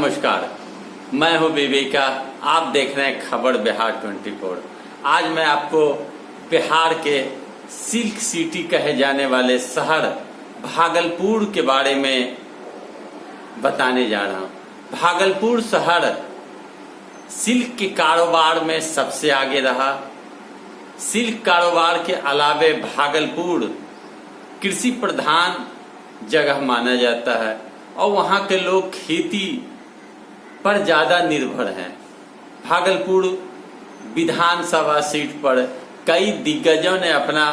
नमस्कार, मैं हूं विवेका। आप देख रहे हैं खबर बिहार 24। आज मैं आपको बिहार के सिल्क सिटी कहे जाने वाले शहर भागलपुर के बारे में बताने जा रहा हूं। भागलपुर शहर सिल्क के कारोबार में सबसे आगे रहा। सिल्क कारोबार के अलावे भागलपुर कृषि प्रधान जगह माना जाता है और वहाँ के लोग खेती पर ज्यादा निर्भर हैं। भागलपुर विधानसभा सीट पर कई दिग्गजों ने अपना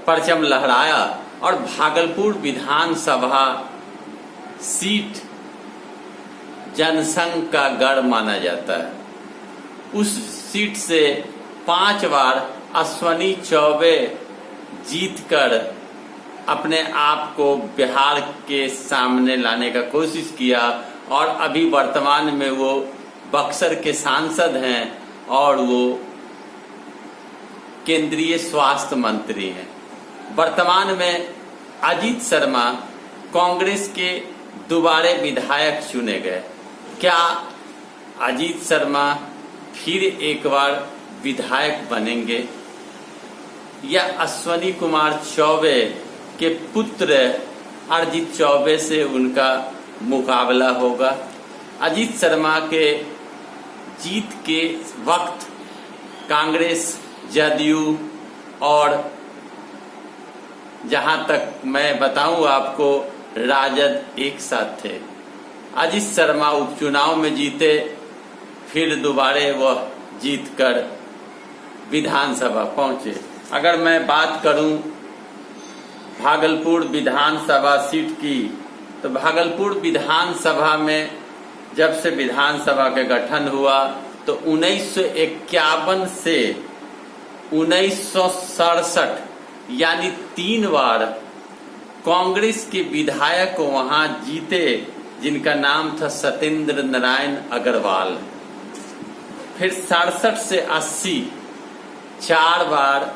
परचम लहराया और भागलपुर विधानसभा सीट जनसंघ का गढ़ माना जाता है। उस सीट से 5 बार अश्वनी चौबे जीतकर अपने आप को बिहार के सामने लाने का कोशिश किया और अभी वर्तमान में वो बक्सर के सांसद हैं और वो केंद्रीय स्वास्थ्य मंत्री हैं। वर्तमान में अजीत शर्मा कांग्रेस के दोबारे विधायक चुने गए। क्या अजीत शर्मा फिर एक बार विधायक बनेंगे या अश्वनी कुमार चौबे के पुत्र अरजीत चौबे से उनका मुकाबला होगा? अजीत शर्मा के जीत के वक्त कांग्रेस, जदयू और जहां तक मैं बताऊं आपको राजद एक साथ थे। अजीत शर्मा उपचुनाव में जीते, फिर दोबारे वह जीतकर विधानसभा पहुंचे। अगर मैं बात करूं भागलपुर विधानसभा सीट की, तो भागलपुर विधानसभा में जब से विधानसभा का गठन हुआ तो 1951 से 1967 यानी 3 बार कांग्रेस के विधायक वहां जीते, जिनका नाम था सत्येंद्र नारायण अग्रवाल। फिर 67 से 80 4 बार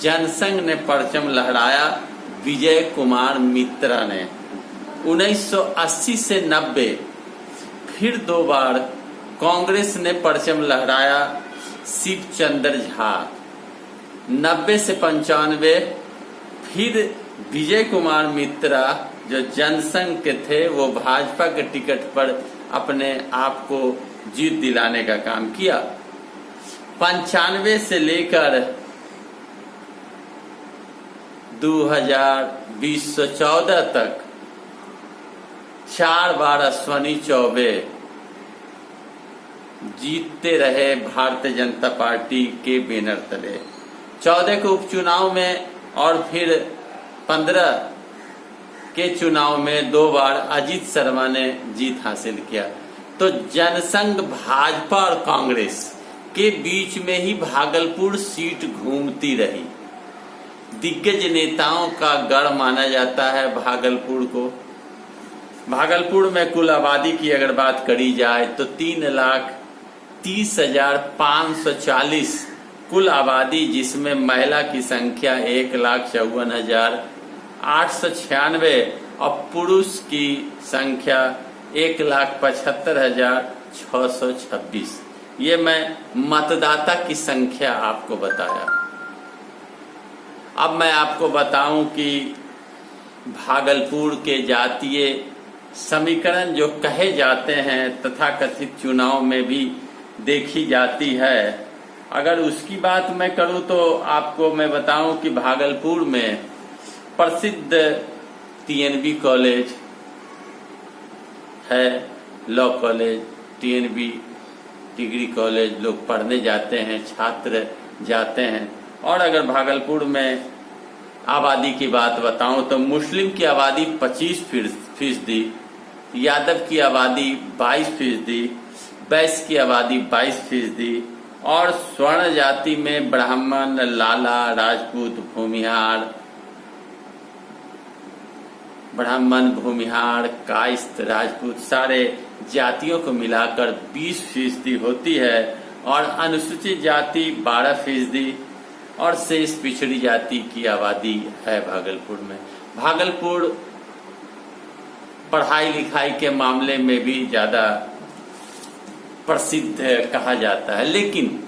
जनसंघ ने परचम लहराया, विजय कुमार मित्रा ने। 1980 से 90 फिर 2 बार कांग्रेस ने परचम लहराया, शिवचंद्र झा। 90 से 95 फिर विजय कुमार मित्रा जो जनसंघ के थे वो भाजपा के टिकट पर अपने आप को जीत दिलाने का काम किया। 95 से लेकर 2014 तक 4 बार अश्वनी चौबे जीतते रहे भारतीय जनता पार्टी के बैनर तले। 14 के उपचुनाव में और फिर 15 के चुनाव में 2 बार अजीत शर्मा ने जीत हासिल किया। तो जनसंघ, भाजपा और कांग्रेस के बीच में ही भागलपुर सीट घूमती रही। दिग्गज नेताओं का गढ़ माना जाता है भागलपुर को। भागलपुर में कुल आबादी की अगर बात करी जाए तो 3,30,540 कुल आबादी, जिसमें महिला की संख्या 1,54,896 और पुरुष की संख्या 1,75,626। ये मैं मतदाता की संख्या आपको बताया। अब मैं आपको बताऊं कि भागलपुर के जातीय समीकरण जो कहे जाते हैं तथाकथित चुनाव में भी देखी जाती है, अगर उसकी बात मैं करूं तो आपको मैं बताऊं कि भागलपुर में प्रसिद्ध टीएनबी कॉलेज है, law college, TNB degree college, लोग पढ़ने जाते हैं, छात्र जाते हैं। और अगर भागलपुर में आबादी की बात बताऊं तो मुस्लिम की आबादी 25%, यादव की आबादी 22%, वैश्य की आबादी 22% और स्वर्ण जाति में ब्राह्मण, लाला, राजपूत, भूमिहार, कायस्थ, राजपूत सारे जातियों को मिलाकर 20% होती है और अनुसूचित जाति 12% और शेष पिछड़ी जाति की आबादी है भागलपुर में। भागलपुर पढ़ाई लिखाई के मामले में भी ज्यादा प्रसिद्ध कहा जाता है। लेकिन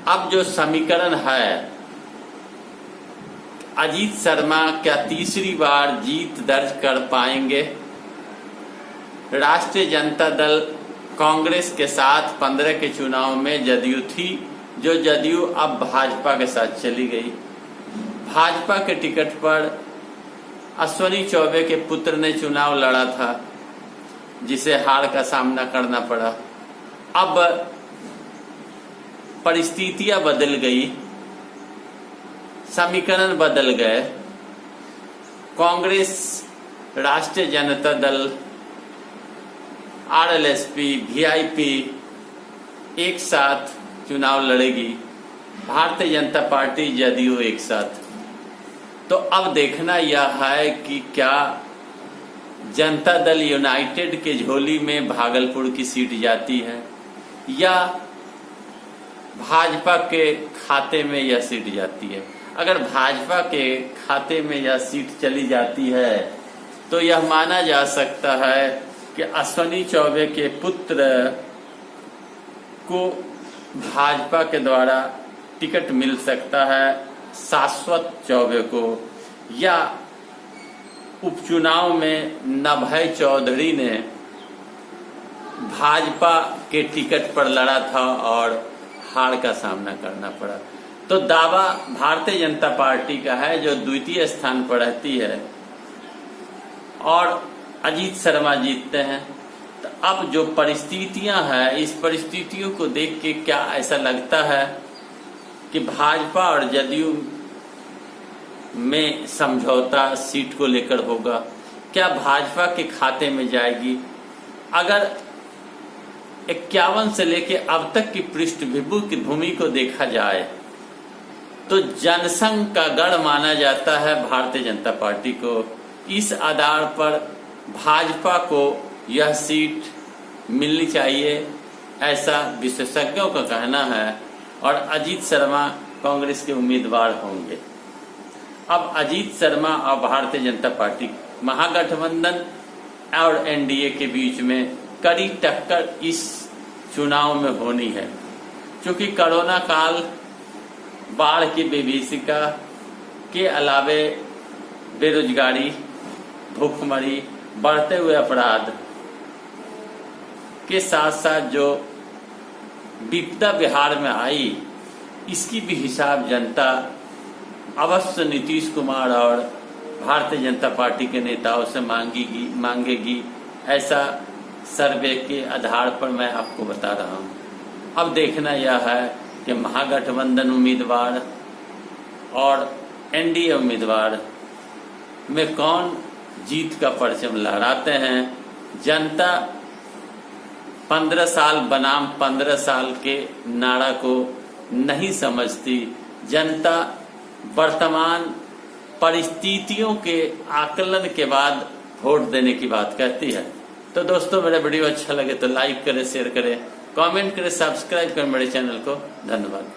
अब जो समीकरण है, अजीत शर्मा क्या तीसरी बार जीत दर्ज कर पाएंगे? राष्ट्रीय जनता दल कांग्रेस के साथ 15 के चुनाव में जदयू थी, जो जदयू अब भाजपा के साथ चली गई। भाजपा के टिकट पर अश्विनी चौबे के पुत्र ने चुनाव लड़ा था, जिसे हार का सामना करना पड़ा। अब परिस्थितियां बदल गई, समीकरण बदल गए। कांग्रेस, राष्ट्रीय जनता दल, आरएलएसपी, वीआईपी एक साथ चुनाव लड़ेगी, भारतीय जनता पार्टी, जदयू एक साथ। तो अब देखना यह है कि क्या जनता दल यूनाइटेड के झोली में भागलपुर की सीट जाती है या भाजपा के खाते में यह सीट जाती है। अगर भाजपा के खाते में यह सीट चली जाती है तो यह माना जा सकता है कि अश्विनी चौबे के पुत्र को भाजपा के द्वारा टिकट मिल सकता है, शाश्वत चौबे को, या उपचुनाव में नभय चौधरी ने भाजपा के टिकट पर लड़ा था और हार का सामना करना पड़ा। तो दावा भारतीय जनता पार्टी का है, जो द्वितीय स्थान पर रहती है, और अजीत शर्मा जीतते हैं। तो अब जो परिस्थितियां हैं, इस परिस्थितियों को देख के क्या ऐसा लगता है कि भाजपा और जदयू में समझौता सीट को लेकर होगा? क्या भाजपा के खाते में जाएगी? अगर 51 से लेके अब तक की पृष्ठभूमि को देखा जाए तो जनसंघ का गढ़ माना जाता है भारतीय जनता पार्टी को। इस आधार पर भाजपा को यह सीट मिलनी चाहिए, ऐसा विशेषज्ञों का कहना है, और अजीत शर्मा कांग्रेस के उम्मीदवार होंगे। अब अजीत शर्मा और भारतीय जनता पार्टी महागठबंधन और एनडीए के बीच में कड़ी टक्कर इस चुनाव में होनी है, क्योंकि कोरोना काल, बाढ़ की विभीषिका के अलावे बेरोजगारी, भूखमरी, बढ़ते हुए अपराध के साथ साथ जो विपदा बिहार में आई, इसकी भी हिसाब जनता अवश्य नीतीश कुमार और भारतीय जनता पार्टी के नेताओं से मांगेगी। ऐसा सर्वे के आधार पर मैं आपको बता रहा हूं। अब देखना यह है कि महागठबंधन उम्मीदवार और एनडीए उम्मीदवार में कौन जीत का परचम लहराते हैं। जनता 15 साल बनाम 15 साल के नारा को नहीं समझती। जनता वर्तमान परिस्थितियों के आकलन के बाद वोट देने की बात कहती है। तो दोस्तों, मेरा वीडियो अच्छा लगे तो लाइक करें, शेयर करें, कमेंट करें, सब्सक्राइब करें मेरे चैनल को। धन्यवाद।